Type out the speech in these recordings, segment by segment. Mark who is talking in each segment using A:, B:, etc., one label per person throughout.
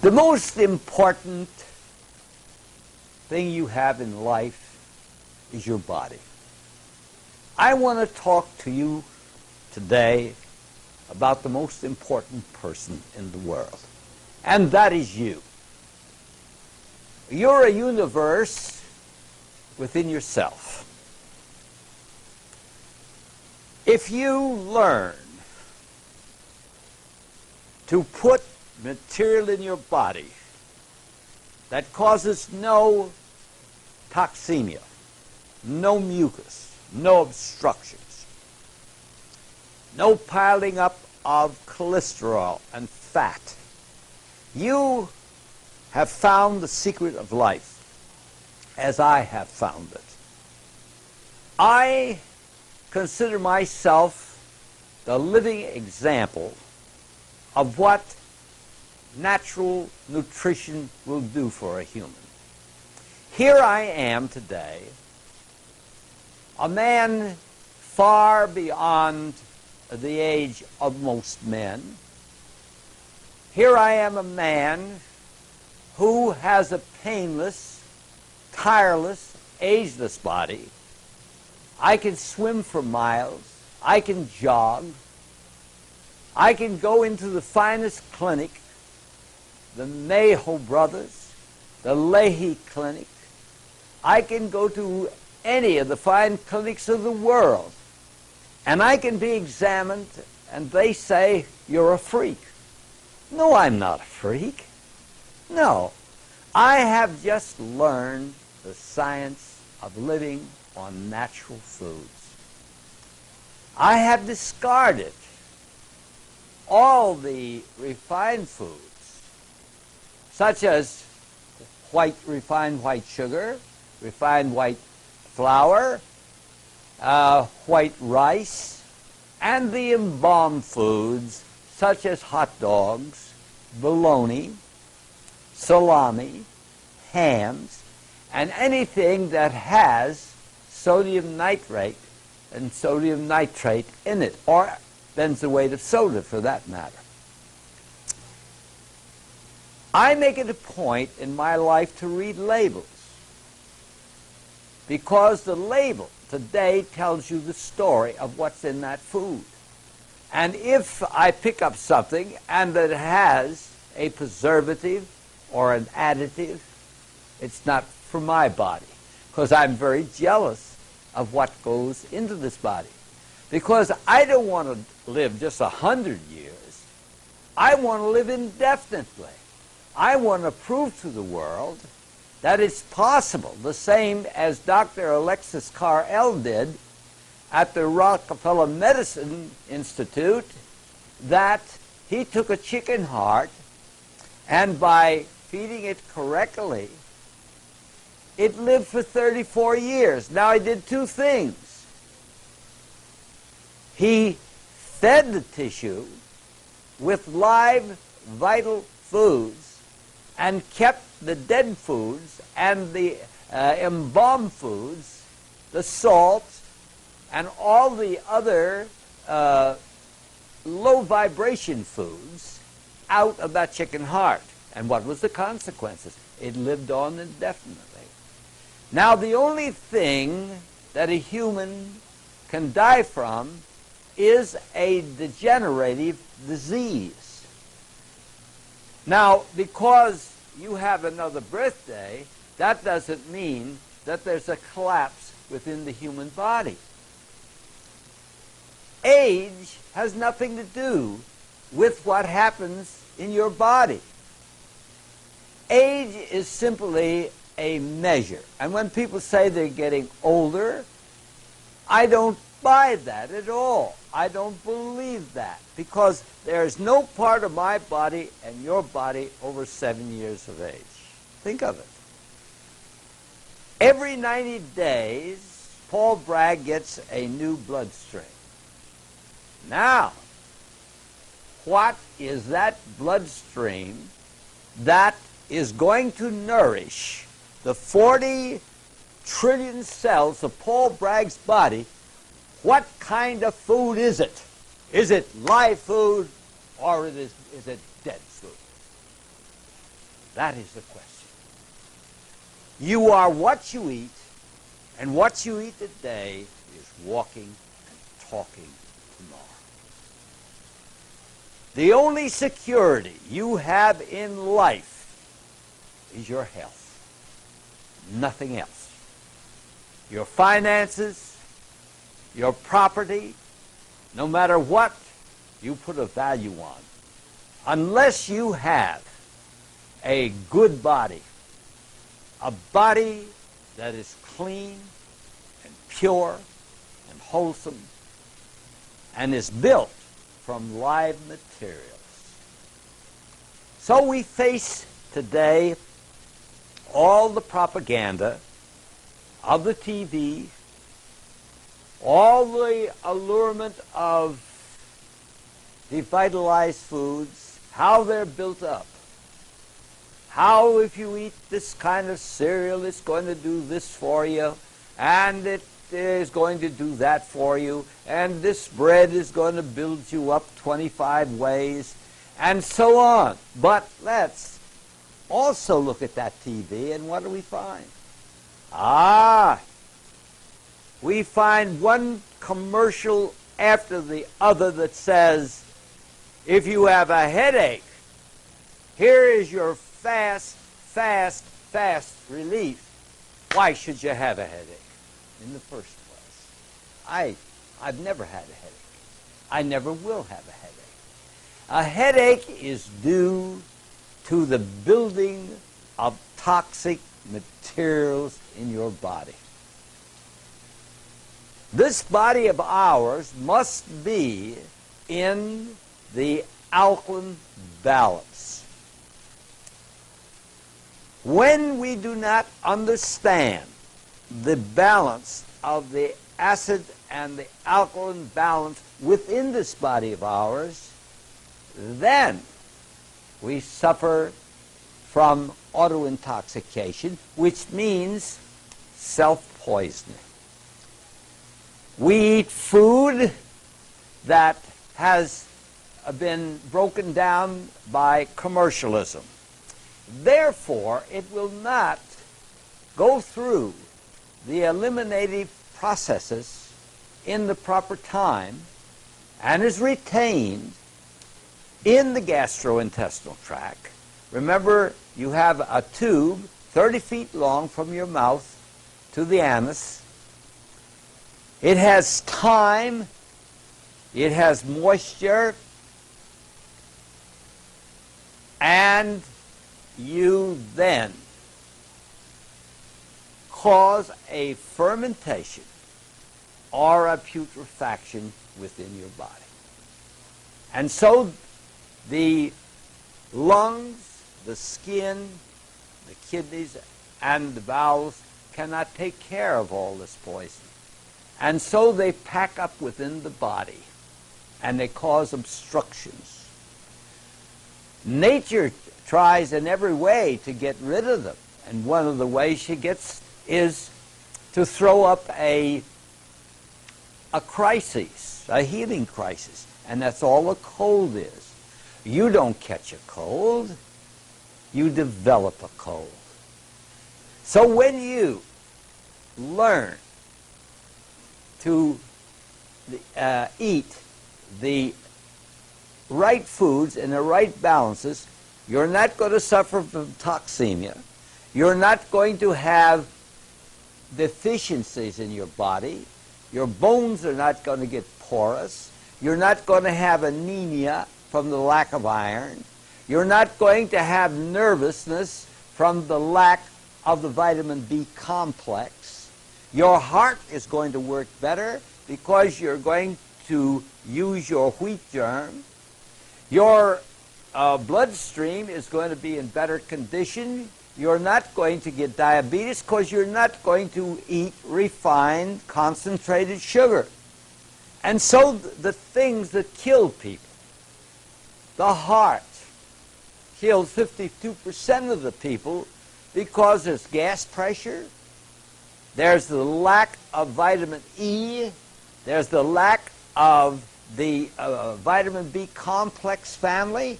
A: The most important thing you have in life is your body. I want to talk to you today about the most important person in the world, and that is you. You're a universe within yourself. If you learn to put material in your body that causes no toxemia, no mucus, no obstructions, no piling up of cholesterol and fat, you have found the secret of life, as I have found it. I consider myself the living example of what natural nutrition will do for a human. Here I am today, a man far beyond the age of most men. Here I am, a man who has a painless, tireless, ageless body. I can swim for miles. I can jog. I can go into the finest clinic, the Mayo Brothers, the Leahy Clinic. I can go to any of the fine clinics of the world, and I can be examined, and they say, you're a freak. No, I'm not a freak. No. I have just learned the science of living on natural foods. I have discarded all the refined foods, such as refined white sugar, refined white flour, white rice, and the embalmed foods, such as hot dogs, bologna, salami, hams, and anything that has sodium nitrate and sodium nitrate in it, or benzoate of soda for that matter. I make it a point in my life to read labels, because the label today tells you the story of what's in that food. And if I pick up something and it has a preservative or an additive, it's not for my body, because I'm very jealous of what goes into this body. Because I don't want to live just 100 years. I want to live indefinitely. I want to prove to the world that it's possible, the same as Dr. Alexis Carrel did at the Rockefeller Medicine Institute, that he took a chicken heart, and by feeding it correctly, it lived for 34 years. Now, he did two things. He fed the tissue with live, vital foods and kept the dead foods and the embalmed foods, the salt, and all the other low vibration foods out of that chicken heart. And what was the consequences? It lived on indefinitely. Now, the only thing that a human can die from is a degenerative disease. Now, because you have another birthday, that doesn't mean that there's a collapse within the human body. Age has nothing to do with what happens in your body. Age is simply a measure. And when people say they're getting older, I don't buy that at all. I don't believe that, because there's no part of my body and your body over 7 years of age. Think of it. Every 90 days, Paul Bragg gets a new bloodstream. Now, what is that bloodstream that is going to nourish the 40 trillion cells of Paul Bragg's body? What kind of food is it? Is it live food, or is it dead food? That is the question. You are what you eat, and what you eat today is walking and talking tomorrow. The only security you have in life is your health. Nothing else. Your finances, your property, no matter what you put a value on, unless you have a good body, a body that is clean and pure and wholesome and is built from live materials. So we face today all the propaganda of the TV, all the allurement of devitalized foods, how they're built up. How if you eat this kind of cereal, it's going to do this for you, and it is going to do that for you, and this bread is going to build you up 25 ways, and so on. But let's also look at that TV, and what do we find? We find one commercial after the other that says, if you have a headache, here is your fast relief. Why should you have a headache in the first place? I've never had a headache. I never will have a headache. A headache is due to the building of toxic materials in your body. This body of ours must be in the alkaline balance. When we do not understand the balance of the acid and the alkaline balance within this body of ours, then we suffer from autointoxication, which means self-poisoning. We eat food that has been broken down by commercialism. Therefore, it will not go through the eliminative processes in the proper time and is retained in the gastrointestinal tract. Remember, you have a tube 30 feet long from your mouth to the anus. It has time, it has moisture, and you then cause a fermentation or a putrefaction within your body. And so the lungs, the skin, the kidneys, and the bowels cannot take care of all this poison. And so they pack up within the body, and they cause obstructions. Nature tries in every way to get rid of them, and one of the ways she gets is to throw up a crisis, a healing crisis, and that's all a cold is. You don't catch a cold, you develop a cold. So when you learn to eat the right foods in the right balances, you're not going to suffer from toxemia. You're not going to have deficiencies in your body. Your bones are not going to get porous. You're not going to have anemia from the lack of iron. You're not going to have nervousness from the lack of the vitamin B complex. Your heart is going to work better because you're going to use your wheat germ. Your bloodstream is going to be in better condition. You're not going to get diabetes because you're not going to eat refined, concentrated sugar. And so the things that kill people, the heart kills 52% of the people because there's gas pressure, there's the lack of vitamin E, there's the lack of the vitamin B complex family,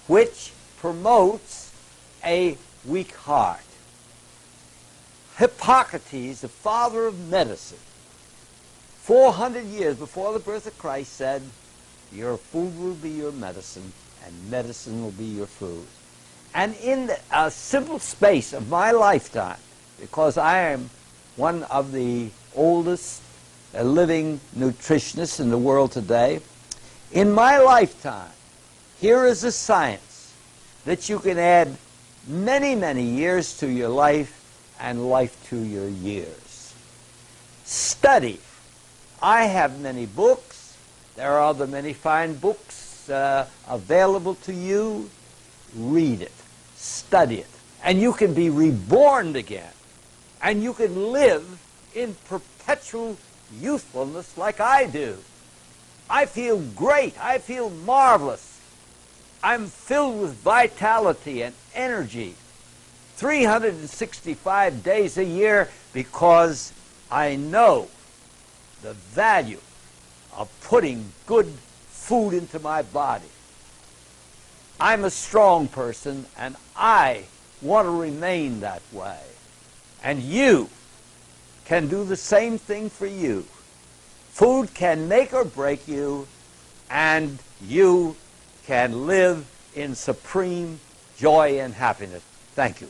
A: which promotes a weak heart. Hippocrates, the father of medicine, 400 years before the birth of Christ, said, your food will be your medicine, and medicine will be your food. And in a simple space of my lifetime, because I am one of the oldest living nutritionists in the world today, in my lifetime, here is a science that you can add many, many years to your life and life to your years. Study. I have many books. There are other many fine books available to you. Read it. Study it. And you can be reborn again. And you can live in perpetual youthfulness like I do. I feel great. I feel marvelous. I'm filled with vitality and energy 365 days a year because I know the value of putting good food into my body. I'm a strong person, and I want to remain that way. And you can do the same thing for you. Food can make or break you, and you can live in supreme joy and happiness. Thank you.